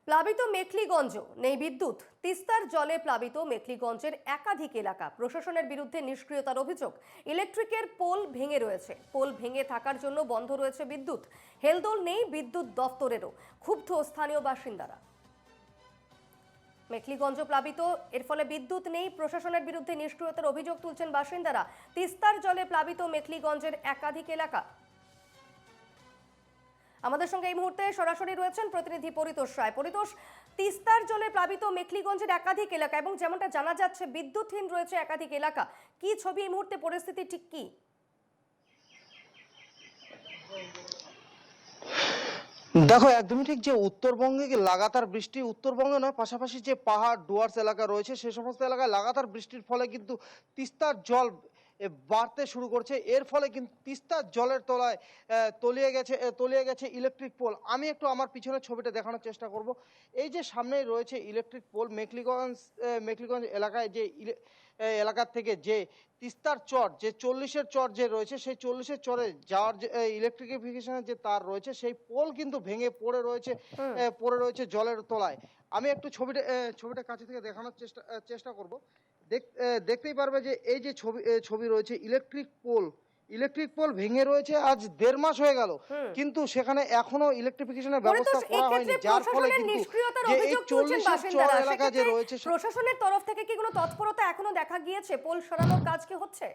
প্লাবিত মেখলিগঞ্জ, নেই বিদ্যুৎ। তিস্তার জলে প্লাবিত মেখলিগঞ্জের একাধিক এলাকা, প্রশাসনের বিরুদ্ধে নিষ্ক্রিয়তার অভিযোগ। ইলেকট্রিকের পোল ভেঙে রয়েছে, পোল ভেঙে থাকার জন্য বন্ধ রয়েছে বিদ্যুৎ। হেলদোল নেই বিদ্যুৎ দফতরেরও, ক্ষুব্ধ স্থানীয় বাসিন্দারা। মেখলিগঞ্জ প্লাবিত, এর ফলে বিদ্যুৎ নেই, প্রশাসনের বিরুদ্ধে নিষ্ক্রিয়তার অভিযোগ তুলছেন বাসিন্দারা। তিস্তার জলে প্লাবিত মেখলিগঞ্জের একাধিক এলাকা। আমাদের সঙ্গে এই মুহূর্তে সরাসরি রয়েছেন প্রতিনিধি পরিতোষ রায়। পরিতোষ, তিস্তার জলে প্লাবিত মেখলিগঞ্জের একাধিক এলাকা এবং যেমনটা জানা যাচ্ছে বিদ্যুৎহীন রয়েছে একাধিক এলাকা। কি ছবি এই মুহূর্তে, পরিস্থিতি ঠিক কি? দেখো, একদমই ঠিক যে উত্তরবঙ্গে লাগাতার বৃষ্টি, উত্তরবঙ্গে নয় পাশাপাশি যে পাহাড় ডুয়ার্স এলাকা রয়েছে সে সমস্ত এলাকায় লাগাতার বৃষ্টির ফলে কিন্তু তিস্তার জল বাড়তে শুরু করছে। এর ফলে কিন্তু তিস্তার জলের তলায় তলিয়ে গেছে ইলেকট্রিক পোল। আমি একটু আমার পিছনের ছবিটা দেখানোর চেষ্টা করব। এই যে সামনেই রয়েছে ইলেকট্রিক পোল, মেখলিগঞ্জ এলাকায় যে এলাকার থেকে যে তিস্তার চর, যে 40-এর চর যে রয়েছে সেই 40-এর চরে যাওয়ার যে ইলেকট্রিফিকেশনের যে তার রয়েছে সেই পোল কিন্তু ভেঙে পড়ে রয়েছে জলের তলায়। আমি একটু ছবিটা কাছে থেকে দেখানোর চেষ্টা করব। দেখতেই পারবে যে এই যে ছবি রয়েছে ইলেকট্রিক পোল ভেঙে রয়েছে আজ 1.5 মাস হয়ে গেল, কিন্তু সেখানে এখনো ইলেকট্রিফিকেশনের ব্যবস্থা করা হয়নি, যার ফলে কিন্তু যে এই 40-এর চর এলাকা যে রয়েছে প্রশাসনের তরফ থেকে কি কোনো তৎপরতা এখনো দেখা গিয়েছে? পোল সরানোর কাজ কি হচ্ছে?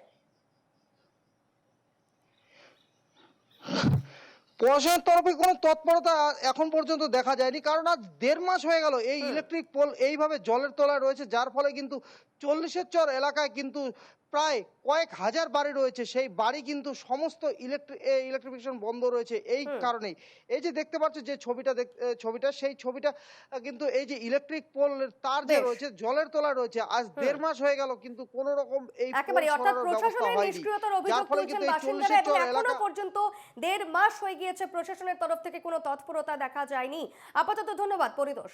প্রশাসনের তরফে কোনো তৎপরতা এখন পর্যন্ত দেখা যায়নি, কারণ আজ 1.5 মাস হয়ে গেল এই ইলেকট্রিক পোল এইভাবে জলের তলায় রয়েছে, যার ফলে কিন্তু 40-এর চর এলাকায় কিন্তু প্রায় কয়েক হাজার বাড়ি রয়েছে, সেই বাড়ি কিন্তু সমস্ত ইলেকট্রিফিকেশন বন্ধ রয়েছে। এই কারণেই এই যে দেখতে পাচ্ছ যে ছবিটা কিন্তু এই যে ইলেকট্রিক পোল তার যে রয়েছে জলের তলায় রয়েছে আজ 1.5 মাস হয়ে গেল, কিন্তু কোনো রকম এই একেবারে, অর্থাৎ প্রশাসনের নিষ্ক্রিয়তার অভিযোগ তুলছেন বাসিন্দারা এবং এখনো পর্যন্ত 1.5 মাস হয়ে গিয়েছে প্রশাসনের তরফ থেকে কোনো তৎপরতা দেখা যায়নি। আপাতত ধন্যবাদ পরিতোষ।